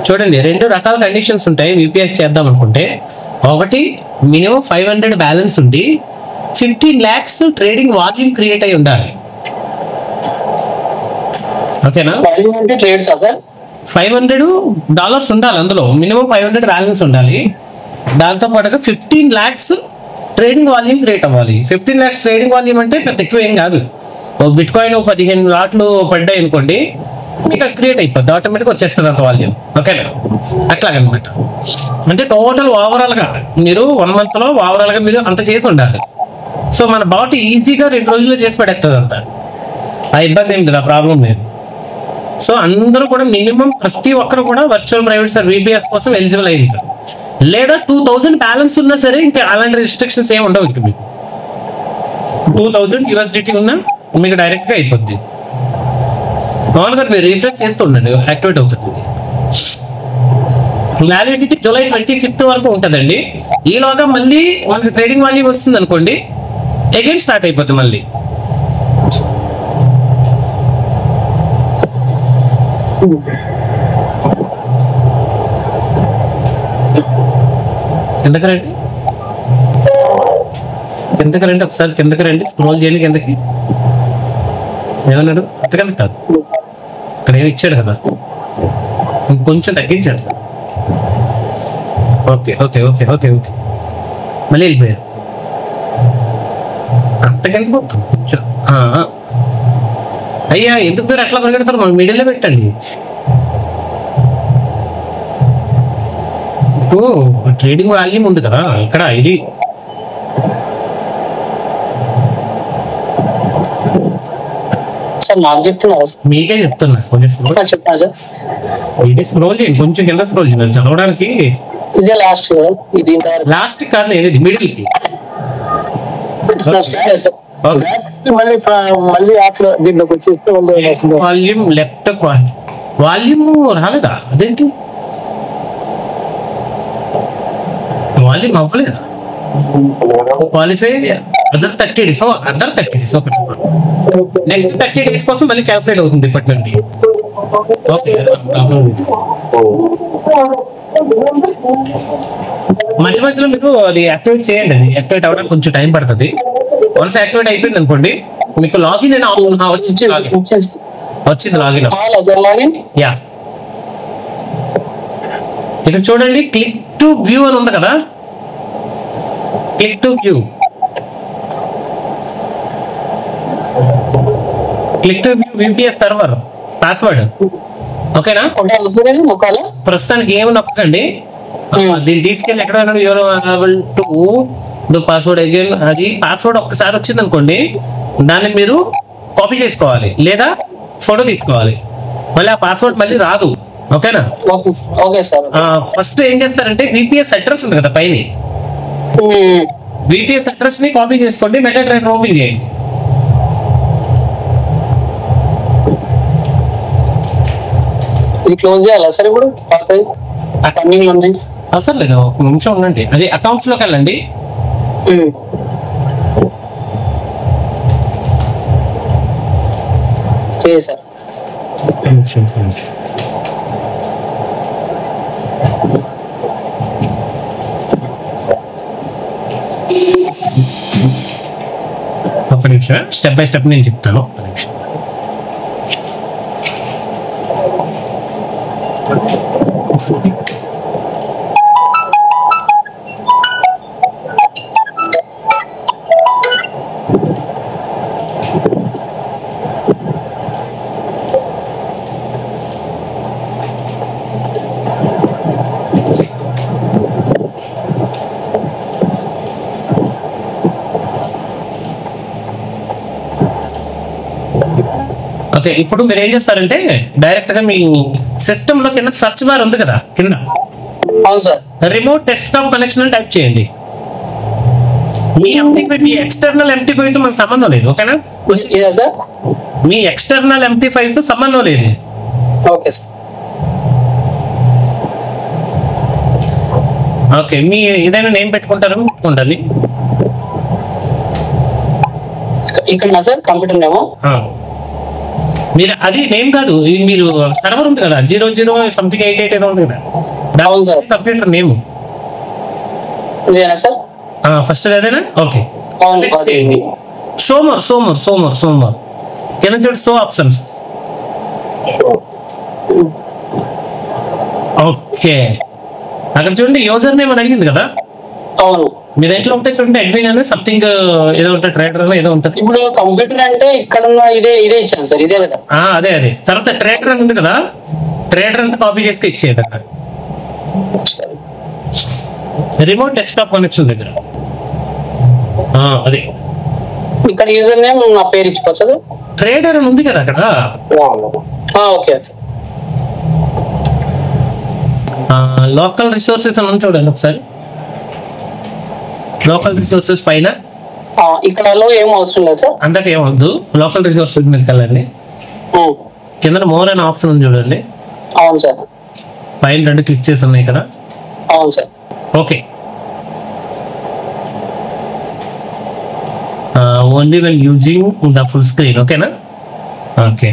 చూడండి, రెండు రకాల కండిషన్స్ ఉంటాయి విపిఎస్ చేద్దాం అనుకుంటే. ఒకటి మినిమం 500 బ్యాలెన్స్ ఉండి 15 lakhs ట్రేడింగ్ వాల్యూమ్ క్రియేట్ అయి ఉండాలి. ఓకేనా? అంటే ట్రేడ్స్ సార్ $500 ఉండాలి, అందులో మినిమం 500 బ్యాలెన్స్ ఉండాలి. దాంతో పాటుగా 15 lakhs ట్రేడింగ్ వాల్యూమ్ క్రియేట్ అవ్వాలి. 15 lakhs ట్రేడింగ్ వాల్యూమ్ అంటే పెద్ద ఎక్కువ ఏం కాదు. బిట్ కాయిన్ 15 లాట్లు పడ్డాయి అనుకోండి, మీకు క్రియేట్ అయిపోద్ది, ఆటోమేటిక్గా వచ్చేస్తుంది అంత వాల్యూమ్. ఓకేనా? అట్లాగనమాట. అంటే టోటల్ ఓవరాల్గా మీరు 1 monthలో ఓవరాల్గా మీరు అంత చేసి ఉండాలి. సో మన బాట్ ఈజీగా 2 రోజుల్లో చేసి పడేస్తుంది అంత. ఆ ఇబ్బంది ఏం లేదు, ఆ ప్రాబ్లం లేదు. సో అందరూ కూడా మినిమం ప్రతి ఒక్కరు కూడా వర్చువల్ ప్రైవేట్ సార్ విపిఎస్ కోసం ఎలిజిబుల్ అయి ఉంటారు. లేదా 2000 బ్యాలెన్స్ ఉన్నా సరే ఇంకా అలాంటి రిస్ట్రిక్షన్స్ ఏమి ఉండవు. ఇంకా మీకు 2000 USDT ఉన్నా మీకు డైరెక్ట్గా అయిపోద్ది. మామూలుగా మీరు రీఫ్రెష్ చేస్తూ ఉండండి, యాక్టివేట్ అవుతుంది. ఇది వ్యాలిడిటీ జూలై 25th వరకు ఉంటుందండి. ఈలోగా మళ్ళీ మనకి ట్రేడింగ్ వాల్యూమ్ వస్తుంది అనుకోండి, అగైన్ స్టార్ట్ అయిపోతుంది మళ్ళీ. కిందకి రండి ఒకసారి, కిందకి రండి, స్క్రోల్ చేయండి కిందకి. ఏమన్నాడు? అంతకన్నా కాదు, ఇక్కడ ఏమి ఇచ్చాడు కదా, ఇంకొంచెం తగ్గించాడు. Okay okay okay okay okay మళ్ళీ వెళ్ళిపోయారు. అంతకెందుకు కొంచెం అయ్యా, ఎందుకు మీరు ఎట్లా పరిగెడతారు? మన మీడియాలో పెట్టండి. ట్రేడింగ్ వాల్యూమ్ ఉంది కదా ఇక్కడ, ఇది నాకు చెప్తున్నారు, మీకే చెప్తున్నా. కొంచెం చెప్పండి సార్. ఇది స్క్రోల్ చేయండి, కొంచెం కింద స్క్రోల్ చేయండి చదవడానికి. ఇదే లాస్ట్ లాస్ట్ కాదు, ఇది మిడిల్ కి. మళ్ళీ దీంట్లోకి వచ్చేస్తే వాల్యూమ్ లెఫ్ట్ వాల్యూమ్ రాలేదా? అదేంటి వాల్యూమ్ అవ్వలేదా? Qualify other 30 days, other 30 days ఒకటి. నెక్స్ట్ 30 days కోసం మళ్ళీ క్యాల్కులేట్ అవుతుంది ఇప్పటి నుండి. ఓకే, మధ్య మధ్యలో మీకు అది యాక్టివేట్ చేయండి. అది యాక్టివేట్ అవ్వడానికి కొంచెం టైం పడుతుంది. వన్స్ యాక్టివేట్ అయిపోయింది అనుకోండి, మీకు లాగిన్ వచ్చింది. లాగిన్ యా, ఇక్కడ చూడండి, క్లిక్ టు వ్యూ అని ఉంది కదా, click to view, click to view VPS server password. ఓకేనా? ప్రస్తుతానికి ఏమి నొక్కకండి, దీన్ని తీసుకెళ్ళి ఎక్కడ పాస్వర్డ్ అగైన్. అది పాస్వర్డ్ ఒక్కసారి వచ్చింది అనుకోండి, దాన్ని మీరు కాపీ చేసుకోవాలి లేదా ఫోటో తీసుకోవాలి. మళ్ళీ ఆ పాస్వర్డ్ మళ్ళీ రాదు. ఓకేనా? ఫస్ట్ ఏం చేస్తారంటే విపిఎస్ అడ్రస్ ఉంది కదా పైన, విపిఎస్ అడ్రస్ ని కాపీ చేసుకోండి, మెటాట్రైడర్ ఓపెన్ చేయండి. ఇది క్లోజ్ చేయాలా సార్? ఇప్పుడు అవసరం లేదు, ఒక నిమిషం ఉండండి. అది అకౌంట్స్ లోకి వెళ్ళండి. సార్ ఒక నిమిషం, స్టెప్ బై స్టెప్ నేను చెప్తాను. ఒక నిమిషం. ఓకే, ఇప్పుడు మీరు ఏం చేస్తారంటే డైరెక్ట్ గా మీ సిస్టమ్ లో కింద సర్చ్ బార్ ఉంది కదా కింద, రిమోట్ డెస్క్టాప్ కనెక్షన్ అని టైప్ చేయండి. మీ ఎంటీ5, మీ ఎక్స్టర్నల్ ఎంటీ5 తో మనకు సంబంధం లేదు. ఓకేనా? మీ ఎక్స్టర్నల్ ఎంటీ5 తో సంబంధం లేదు. ఓకే, మీ ఏదైనా నేమ్ పెట్టుకుంటారు, పెట్టుకుంటారు. ఇక్కడ సార్ కంప్యూటర్ నేమో మీరు అది నేమ్ కాదు, ఇది మీరు సర్వర్ ఉంది కదా 00 సంథింగ్ 88 ఏదో ఉంది కదా, అవును సార్. కంప్యూటర్ నేమ్ ఇదేనా సార్? ఫస్ట్ అదేనా? ఓకే. అవును అదే. సోమర్ కింద చూడు, షో ఆప్షన్స్. ఓకే, అక్కడ చూడండి యూజర్ నేమ్ అని అడిగింది కదా. అవును. మీ దాంట్లో ఉంటే చూడండి అడ్మిన్ అనేది సంథింగ్ ఏదో ఉంటుంది, ట్రేడర్ అని ఏదో ఉంటుంది. ఇప్పుడు కంప్యూటర్ అంటే ఇక్కడ ఇదే ఇచ్చాను సార్, ఇదే కదా. అదే తర్వాత ట్రేడర్ అని ఉంది కదా, ట్రేడర్ అంతా కాపీ చేస్తే ఇచ్చేది అక్కడ రిమోట్ డెస్క్టాప్ కనెక్షన్ దగ్గర. అదే ఇక్కడ యూజర్ నేమ్ నా పేరు ఇచ్చుకోవచ్చు. ట్రేడర్ అని ఉంది కదా అక్కడ. ఓకే. లోకల్ రిసోర్సెస్ అని చూడండి ఒకసారి. లోకల్ రిసోర్సెస్ పైన ఇక్కడ ఏం అవసరం లేదు సార్, అంతకు ఏమవుద్దు. లోకల్ రిసోర్సెస్ మీదకి వెళ్ళండి, కింద మోర్ అనే ఆప్షన్ ఉంది చూడండి. అవును సార్. పైన 2 క్లిక్ చేసి ఉన్నాయి ఇక్కడ. అవును sir. Okay. Only when using the full screen, ఓకేనా? ఓకే,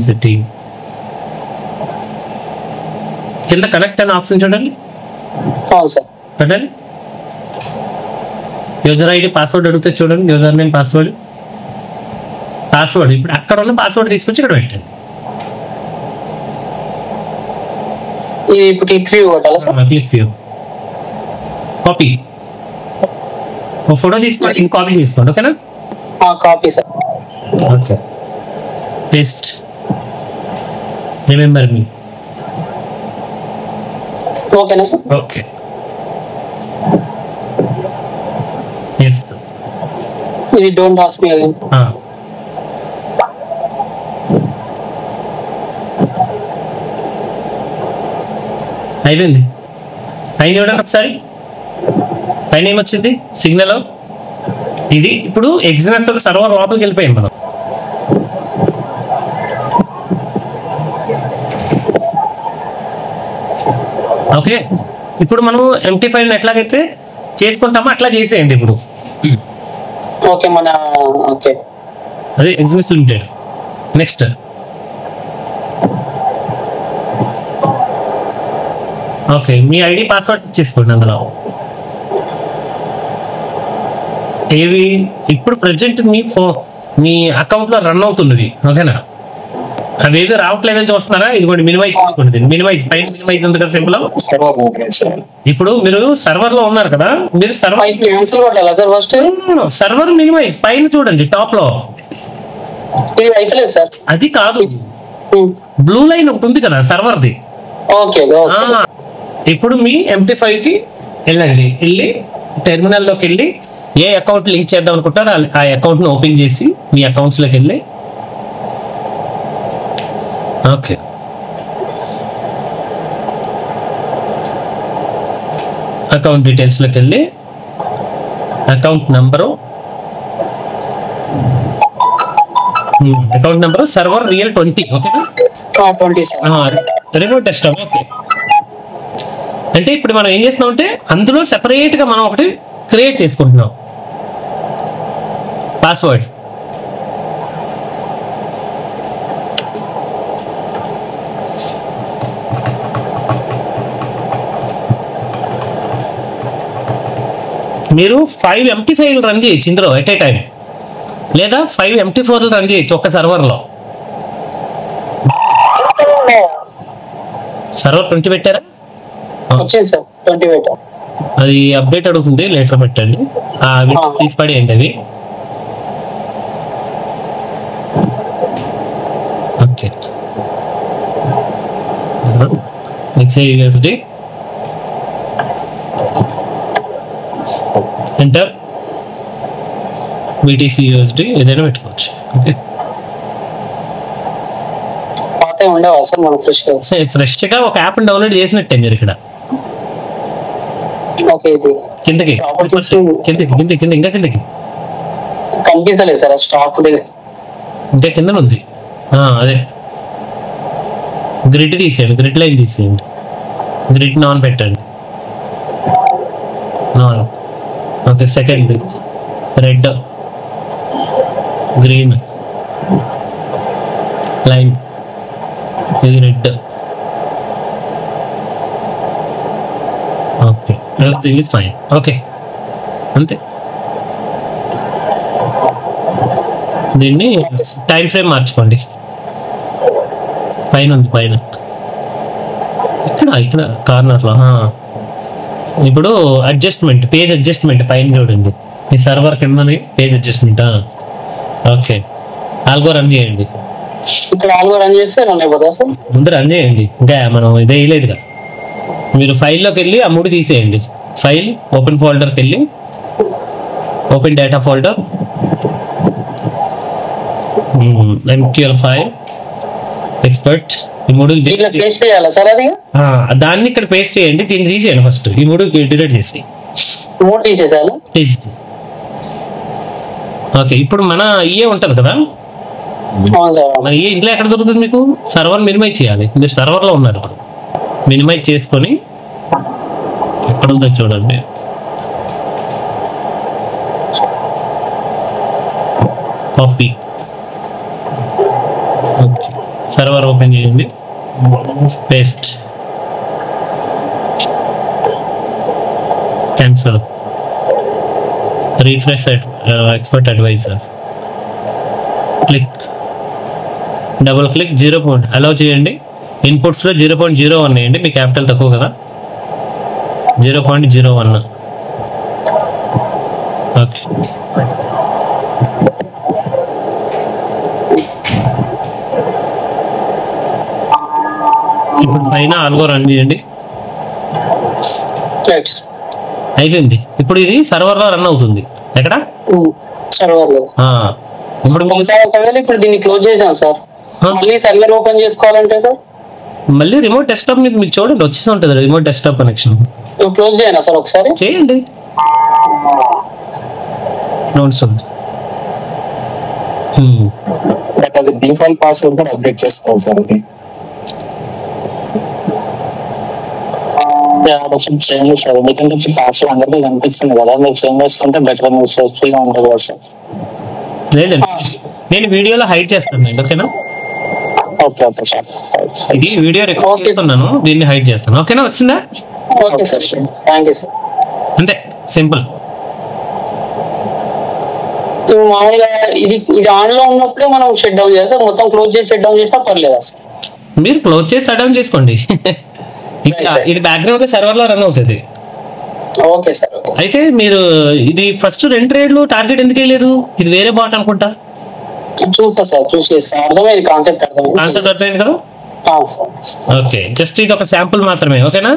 సెట్టింగ్ కింద కనెక్ట్ అనే ఆప్షన్ చూడండి. అవును సార్. పెట్టండి. యూజర్ ఐడి పాస్వర్డ్ అడిగితే చూడండి, యూజర్ నేమ్ పాస్వర్డ్. ఇప్పుడు అక్కడ ఉన్న పాస్వర్డ్ తీసుకొచ్చి ఇక్కడ పెట్టండి. ఇప్పుడు క్లిక్ వ్యూ కొట్టాలా sir? Click view, copy, photo తీసుకోండి, కాపీ తీసుకోండి, ఓకేనా? Copy sir. Okay, paste, remember me. ఓకేనా సార్? Okay, yes. ఇది డోంట్ ఆస్క్ మీ అగైన్. అయిపోయింది. పైన చూడండి ఒకసారి, పైన ఏమొచ్చింది సిగ్నల్. ఇది ఇప్పుడు ఎగ్జినెక్స్ సర్వర్ లోపలికి వెళ్ళిపోయాం మనం. ఓకే, ఇప్పుడు మనం MT5 ఎట్లాగైతే చేసుకుంటామో అట్లా చేసేయండి ఇప్పుడు. ఓకే, ఓకే, అదే ఎగ్జినెక్స్ లిమిటెడ్. నెక్స్ట్ ఓకే, మీ ఐడి పాస్వర్డ్ ఇచ్చేసుకోండి అందులో. ఏవి ఇప్పుడు ప్రజెంట్ మీ అకౌంట్ లో రన్ అవుతున్నది, ఓకేనా? అవేవి రావట్లేదని చూస్తున్నారా? ఇదిగోండి మినిమైజ్ చేసుకోండి. మినిమైజ్ పైన మినిమైజ్ ఉంది కదా సింపుల్. ఇప్పుడు మీరు సర్వర్ లో ఉన్నారు కదా, మీరు సర్వర్ మినిమైజ్ పైన చూడండి టాప్ లో. అది కాదు, బ్లూ లైన్ ఒకటి ఉంది కదా సర్వర్ది. ఇప్పుడు మీ MT5 కి వెళ్ళండి, వెళ్ళి టెర్మినల్లోకి వెళ్ళి ఏ అకౌంట్ లింక్ చేద్దాం అనుకుంటారో ఆ అకౌంట్ ని ఓపెన్ చేసి మీ అకౌంట్స్ లోకి వెళ్ళి ఓకే అకౌంట్ డీటెయిల్స్ లోకి వెళ్ళి అకౌంట్ నెంబరు సర్వర్ రియల్ 20, ఓకేనా? Remote desktop. ఓకే, అంటే ఇప్పుడు మనం ఏం చేస్తున్నాం అంటే అందులో సెపరేట్ గా మనం ఒకటి క్రియేట్ చేసుకుంటున్నాం పాస్వర్డ్. మీరు 5 MT5 రన్ చేయొచ్చు ఇందులో ఎట్ ఏ టైం, లేదా 5 MT4 రన్ చేయొచ్చు ఒక్క సర్వర్లో. సర్వర్ 20 పెట్టారా? అది అప్డేట్ అడుగుతుంది, లేటర్ పెట్టండి. విండోస్ పడేయండి అవి. ఓకే, XAUSD ఎంటర్, BTC/USD ఏదైనా పెట్టుకోవచ్చు. ఓకే, ఫ్రెష్ గా ఒక యాప్ డౌన్లోడ్ చేసినట్టే మీరు ఇక్కడ. కిందకి ఇంకా కిందకి కనిపిస్తలేదు సార్, స్టాక్ దగ్గర ఇంకా కింద ఉంది. అదే గ్రిడ్ తీసేయండి, గ్రిడ్ లైన్ తీసేయండి, గ్రిడ్ నాన్ పెట్టండి. None. Okay, second red, green, line, ఇది red. Okay, everything is fine. Okay, అంతే. దీన్ని టైం ఫ్రేమ్ మార్చుకోండి. పైన ఉంది, పైన ఇక్కడ కార్నర్లో. ఇప్పుడు అడ్జస్ట్మెంట్, పేజ్ అడ్జస్ట్మెంట్ పైన చూడండి. ఈ సర్వర్ కిందని page adjustment. Okay, algo run చేయండి. ఇక్కడ ఆల్గో రన్ చేస్తే రన్ అయిపోతా సార్? ముందు రన్ చేయండి, ఇంకా మనం ఇదే వేయలేదుగా. మీరు ఫైల్లోకి వెళ్ళి ఆ 3 తీసేయండి. ఫైల్, ఓపెన్ ఫోల్డర్కి వెళ్ళి open data folder, MQL file, expert, ఈ 3 పేస్ట్ చేయాలా సార్? అది దాన్ని ఇక్కడ పేస్ట్ చేయండి. దీన్ని తీసేయండి ఫస్ట్. ఈ 3 డిలీట్ చేసి 3 తీసేసాను. తీసేసి ఓకే. ఇప్పుడు మన ఇఏ ఉంటుంది కదా, మన ఇఏ ఇంట్లో ఎక్కడ దొరుకుతుంది మీకు? సర్వర్ మినిమైజ్ చేయాలి. మీరు సర్వర్లో ఉన్నారు ఇప్పుడు. మినిమైజ్ చేసుకొని ఎక్కడ ఉందో చూడండి. కాపీ. ఓకే, సర్వర్ ఓపెన్ చేయండి. Paste, cancel, refresh expert advisor, click, double click, 0 point allow చేయండి. ఇన్పుట్స్లో 0.01 వేయండి, మీ క్యాపిటల్ తక్కువ కదా. 0.01. ఓకే, ఇప్పుడు పైన ఆల్గో రన్ చేయండి. అయిపోయింది. ఇప్పుడు ఇది సర్వర్లో రన్ అవుతుంది. ఎక్కడ? సర్వర్లో. ఇప్పుడు ఒకవేళ ఇప్పుడు దీన్ని క్లోజ్ చేసాం సార్, మళ్ళీ సర్వర్ ఓపెన్ చేసుకోవాలంటే సార్ మళ్ళీ రిమోట్ డెస్క్టాప్ మీద మీకు చూడండి వచ్చేసి ఉంటుంది రిమోట్ డెస్క్టాప్ కనెక్షన్. క్లోజ్ చేయనా సార్? ఒకసారి చేయండి. నోట్స్ ఉంది. బట్ అది డిఫాల్ట్ పాస్వర్డ్ కూడా అప్డేట్ చేసుకోవాలి సార్. అది చేంజ్ సార్, ఎందుకంటే పాస్వర్డ్ అందరికీ కనిపిస్తుంది కదా, మీరు చేంజ్ చేసుకుంటే బెటర్, మీరు సేఫ్టీగా ఉంటుంది కదా సార్. లేదండి, నేను వీడియోలో హైడ్ చేస్తాను అండి. ఓకేనా? Okay okay sir. ఇది వీడియో రికార్డ్ చేస్తున్నాను, దీన్ని హైడ్ చేస్తాను. ఓకేనా? వచ్చిందా? Okay sir, thank you sir. అంతే, సింపుల్. మామూలుగా ఇది ఆన్ లో ఉన్నప్పుడే మనం షట్ డౌన్ చేస్తాం, మొత్తం క్లోజ్ చేసి షట్ డౌన్ చేసినా పర్లేదా సార్? మీరు క్లోజ్ చేసి షట్ డౌన్ చేసుకోండి. ఇది బ్యాక్గ్రౌండ్ లో సర్వర్ లో రన్ అవుతుంది. Okay sir. అయితే మీరు ఇది ఫస్ట్ 2 ట్రేడ్లు టార్గెట్ ఎందుకు వేయలేదు? ఇది వేరే బాట్ అనుకుంటా. చూస్తా సార్, చూసి చేస్తాను. అర్థమైంది, కాన్సెప్ట్ అర్థమైంది కదా. ఓకే, జస్ట్ ఇది ఒక శాంపుల్ మాత్రమే. ఓకేనా?